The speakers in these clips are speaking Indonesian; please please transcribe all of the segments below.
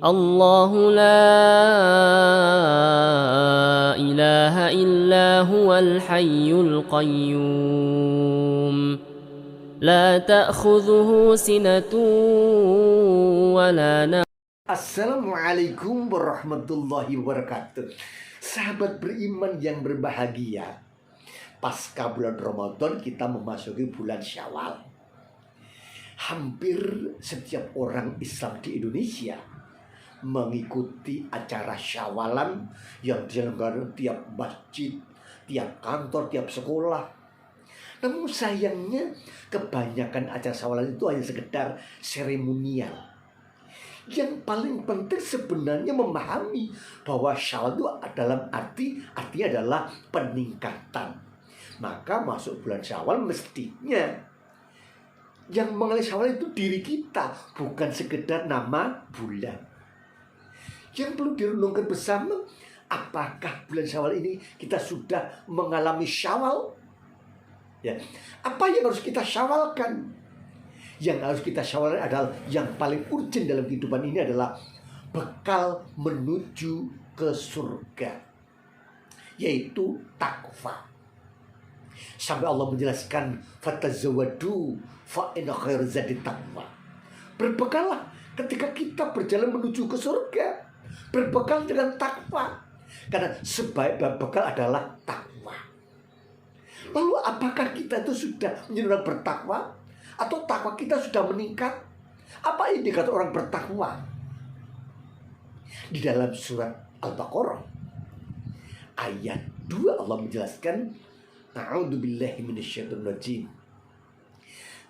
الله لا إله إلا هو الحي القيوم لا تأخذه سنة ولا نوم. Assalamualaikum warahmatullahi wabarakatuh. Sahabat beriman yang berbahagia, pasca bulan Ramadan kita memasuki bulan Syawal. Hampir setiap orang Islam di Indonesia mengikuti acara Syawalan yang diselenggarakan tiap masjid, tiap kantor, tiap sekolah. Namun sayangnya kebanyakan acara Syawalan itu hanya sekedar seremonial. Yang paling penting sebenarnya memahami bahwa Syawal itu dalam artinya adalah peningkatan. Maka masuk bulan Syawal mestinya yang mengenai Syawal itu diri kita, bukan sekedar nama bulan. Yang perlu direnungkan bersama, apakah bulan Syawal ini kita sudah mengalami Syawal? Ya, apa yang harus kita syawalkan? Yang harus kita syawalkan adalah yang paling urgent dalam kehidupan ini adalah bekal menuju ke surga, yaitu takwa. Sampai Allah menjelaskan fatazawwadu fa inna khairaz zadi taqwa. Berbekallah ketika kita berjalan menuju ke surga. Berbekal dengan takwa, karena sebaik bekal adalah takwa. Lalu apakah kita itu sudah menjadi orang bertakwa, atau takwa kita sudah meningkat? Apa indikator orang bertakwa? Di dalam surat Al-Baqarah ayat 2 Allah menjelaskan, a'udzubillahi minasyaitonir rajim.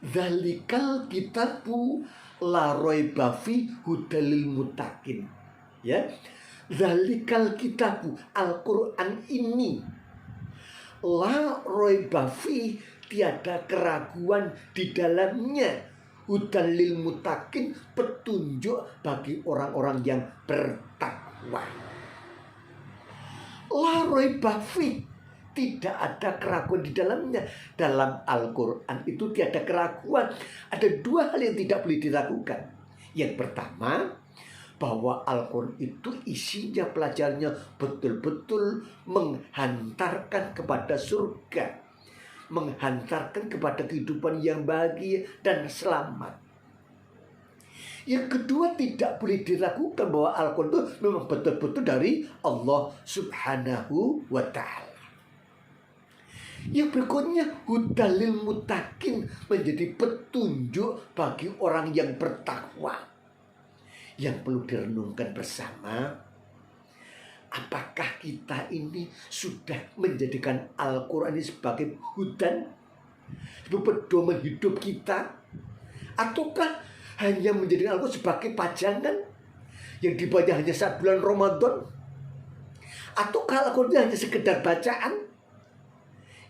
Dzalikal kitabu la raiba fi hudalil muttaqin. Ya, dzalikal kitabu, Al-Quran ini, la raiba fi, tiada keraguan di dalamnya, hudal lil muttaqin, petunjuk bagi orang-orang yang bertakwa. La raiba fi, tidak ada keraguan di dalamnya. Dalam Al-Quran itu tiada keraguan. Ada dua hal yang tidak boleh dilakukan. Yang pertama, bahwa Al-Quran itu isinya pelajarannya betul-betul menghantarkan kepada surga, menghantarkan kepada kehidupan yang bahagia dan selamat. Yang kedua, tidak boleh diragukan bahwa Al-Quran itu memang betul-betul dari Allah Subhanahu wa Ta'ala. Yang berikutnya, hudalil muttaqin, menjadi petunjuk bagi orang yang bertakwa. Yang perlu direnungkan bersama, apakah kita ini sudah menjadikan Al-Quran ini sebagai hudan, sebagai pedoman hidup kita, ataukah hanya menjadikan Al-Quran sebagai pajangan yang dibaca hanya saat bulan Ramadan, ataukah Al-Quran hanya sekedar bacaan?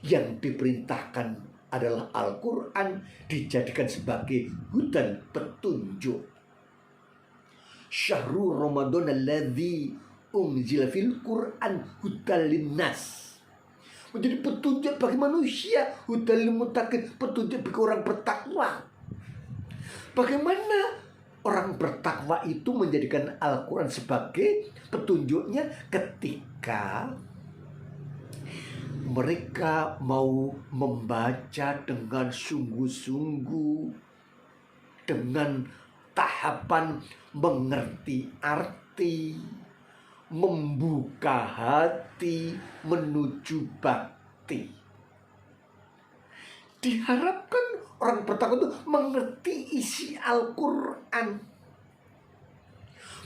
Yang diperintahkan adalah Al-Quran dijadikan sebagai hudan, petunjuk. Syahrul Ramadan alladzi unzila fil Qur'an hudal linnas, menjadi petunjuk bagi manusia, hudal lil muttaqin, petunjuk bagi orang bertakwa. Bagaimana orang bertakwa itu menjadikan Al-Quran sebagai petunjuknya? Ketika mereka mau membaca dengan sungguh-sungguh, dengan tahapan mengerti arti, membuka hati menuju bakti. Diharapkan orang bertakwa itu mengerti isi Al-Quran,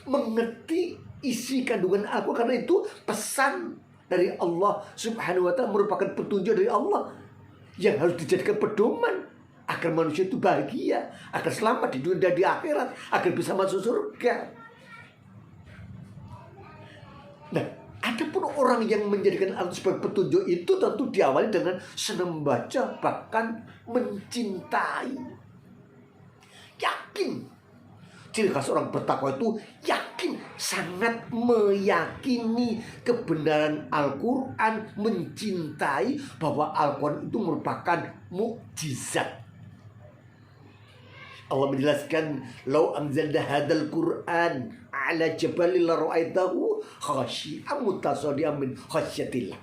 mengerti isi kandungan Al-Quran, karena itu pesan dari Allah Subhanahu wa Ta'ala, merupakan petunjuk dari Allah yang harus dijadikan pedoman agar manusia itu bahagia, agar selamat di dunia dan di akhirat, agar bisa masuk surga. Nah, adapun orang yang menjadikan Al-Quran sebagai petunjuk itu tentu diawali dengan senang membaca, bahkan mencintai, yakin. Ciri khas orang bertakwa itu yakin, sangat meyakini kebenaran Al-Quran, mencintai bahwa Al-Quran itu merupakan mukjizat. Allah menjelaskan, "Lau anzalna hadzal Qur'an 'ala jabalin la ra'aitahu khashi'an mutasaddian min khasyatillah."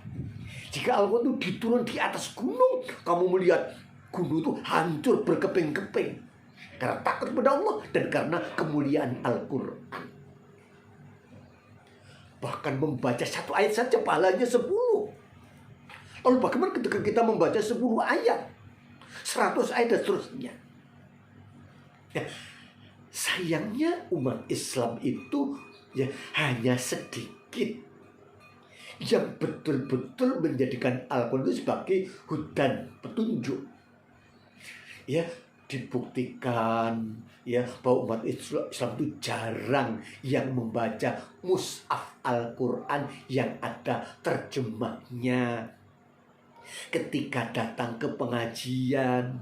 Jika Al-Quran itu diturun di atas gunung, kamu melihat gunung itu hancur berkeping-keping karena takut kepada Allah dan karena kemuliaan Al-Quran. Bahkan membaca satu ayat saja pahalanya 10. Lalu bagaimana ketika kita membaca 10 ayat, 100 ayat dan seterusnya? Ya, sayangnya umat Islam itu ya hanya sedikit yang betul-betul menjadikan Al-Quran itu sebagai hudan, petunjuk. Ya, dibuktikan ya bahwa umat Islam itu jarang yang membaca mushaf Al-Quran yang ada terjemahnya. Ketika datang ke pengajian,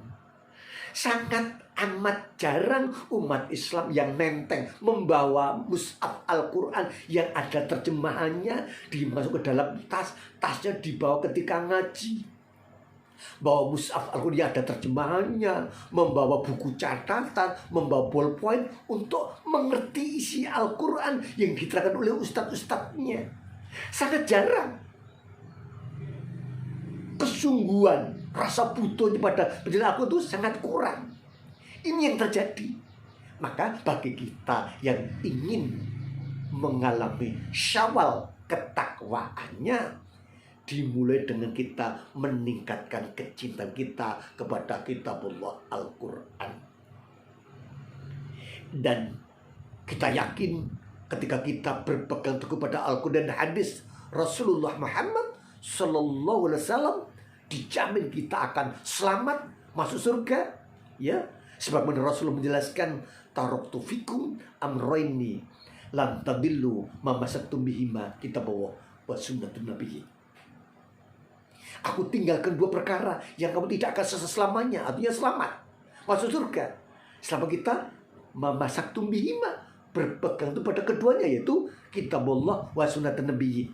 sangat amat jarang umat Islam yang nenteng membawa mushaf Al-Quran yang ada terjemahannya dimasuk ke dalam tasnya dibawa ketika ngaji. Bawa mushaf Al-Quran yang ada terjemahannya, membawa buku catatan, membawa ballpoint untuk mengerti isi Al-Quran yang diterangkan oleh ustadz-ustadznya. Sangat jarang. Kesungguhan, rasa butuhnya pada penjelasan Al-Quran itu sangat kurang. Ini yang terjadi. Maka bagi kita yang ingin mengalami Syawal ketakwaannya, dimulai dengan kita meningkatkan kecintaan kita kepada kitabullah Al-Quran. Dan kita yakin ketika kita berpegang teguh pada Al-Quran dan hadis Rasulullah Muhammad Sallallahu Alaihi Wasallam, dijamin kita akan selamat masuk surga. Ya, sebagaimana Rasulullah menjelaskan, taraktu fikum amroini lam tadillu ma masaktum bihima kitabullah wa sunnatun nabiyyi. Aku tinggalkan 2 perkara yang kamu tidak akan sesat selamanya, artinya selamat masuk surga selama kita masaktum bihima, berpegang itu pada keduanya, yaitu kitabullah wa sunnatun nabiyyi,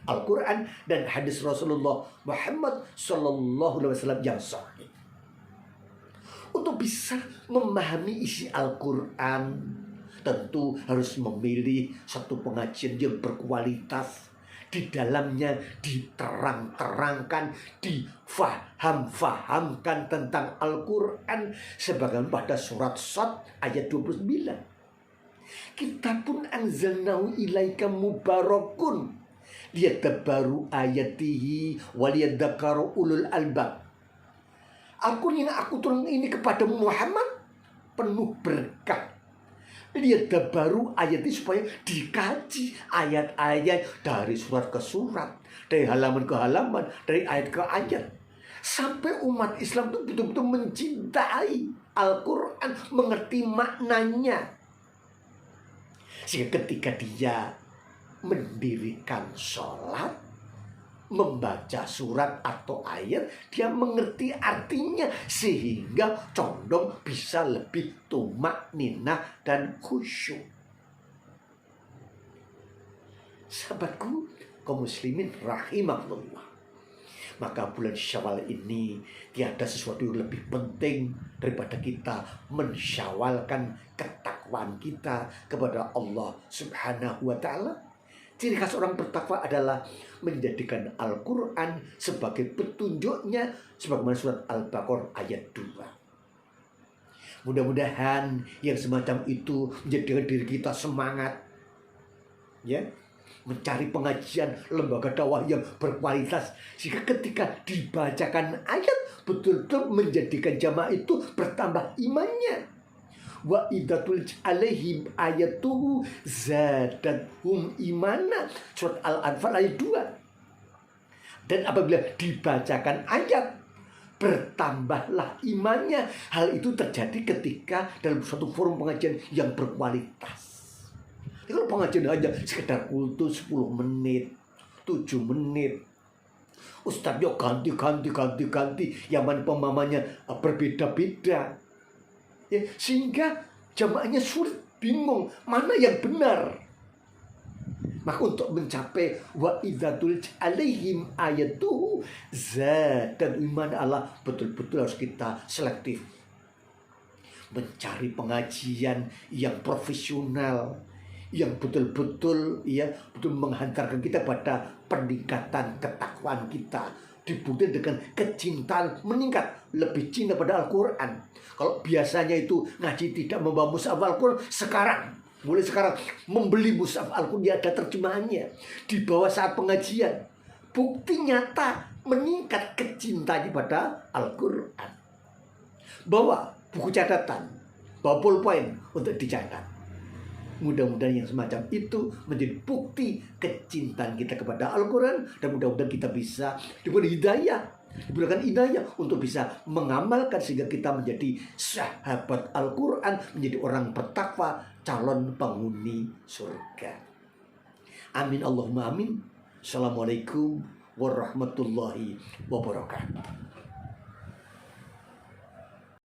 Al-Quran dan hadis Rasulullah Muhammad Sallallahu Alaihi Wasallam yang sahih. Untuk bisa memahami isi Al-Quran, tentu harus memilih satu pengajian yang berkualitas. Di dalamnya diterang-terangkan, difaham-fahamkan tentang Al-Quran, sebagaimana pada surat Shad ayat 29. Kitabun anzalnahu ilaika mubarakun liyadabbaru ayatihi waliyadakkaru ulul albab. Al-Quran yang aku turun ini kepada Muhammad penuh berkah. Liyadabbaru ayati, supaya dikaji ayat-ayat dari surat ke surat, dari halaman ke halaman, dari ayat ke ayat, sampai umat Islam itu betul-betul mencintai Al-Quran, mengerti maknanya. Sehingga ketika dia mendirikan sholat, membaca surat atau ayat, dia mengerti artinya, sehingga condong bisa lebih tumakninah dan khusyuk. Sahabatku kaum muslimin rahimahullah, maka bulan Syawal ini tiada sesuatu yang lebih penting daripada kita mensyawalkan ketakwaan kita kepada Allah Subhanahu wa ta'ala. Ciri khas orang bertakwa adalah menjadikan Al-Quran sebagai petunjuknya, sebagaimana surat Al-Baqarah ayat 2. Mudah-mudahan yang semacam itu menjadikan diri kita semangat, ya, mencari pengajian lembaga dakwah yang berkualitas, sehingga ketika dibacakan ayat betul-betul menjadikan jamaah itu bertambah imannya. Wa idatul alaihim ayatuhu zadathum imana, surat Al-Anfal ayat 2. Dan apabila dibacakan ayat, bertambahlah imannya. Hal itu terjadi ketika dalam suatu forum pengajian yang berkualitas. Kalau pengajian hanya sekedar kultus 10 menit, 7 menit, ustadznya ganti, yang mana pemahamannya berbeda-beda, ya, sehingga jamaahnya sulit, bingung mana yang benar. Maka untuk mencapai wa idzatul alaihim ayatuhu dan iman Allah, betul-betul harus kita selektif. mencari pengajian yang profesional, yang betul-betul betul menghantarkan kita pada peningkatan ketakwaan kita, dibuktikan dengan kecintaan meningkat, lebih cinta pada Al-Quran. Kalau biasanya itu ngaji tidak membawa mushaf Al-Quran, mulai sekarang membeli mushaf Al-Quran, ada terjemahannya, dibawa saat pengajian. Bukti nyata meningkat kecintaannya pada Al-Quran. Bawa buku catatan, bawa pulpen untuk dicatat. Mudah-mudahan yang semacam itu menjadi bukti kecintaan kita kepada Al-Quran, dan mudah-mudahan kita bisa diberikan hidayah untuk bisa mengamalkan sehingga kita menjadi sahabat Al-Quran, menjadi orang bertakwa, calon penghuni surga. Amin Allahumma amin. Assalamualaikum warahmatullahi wabarakatuh.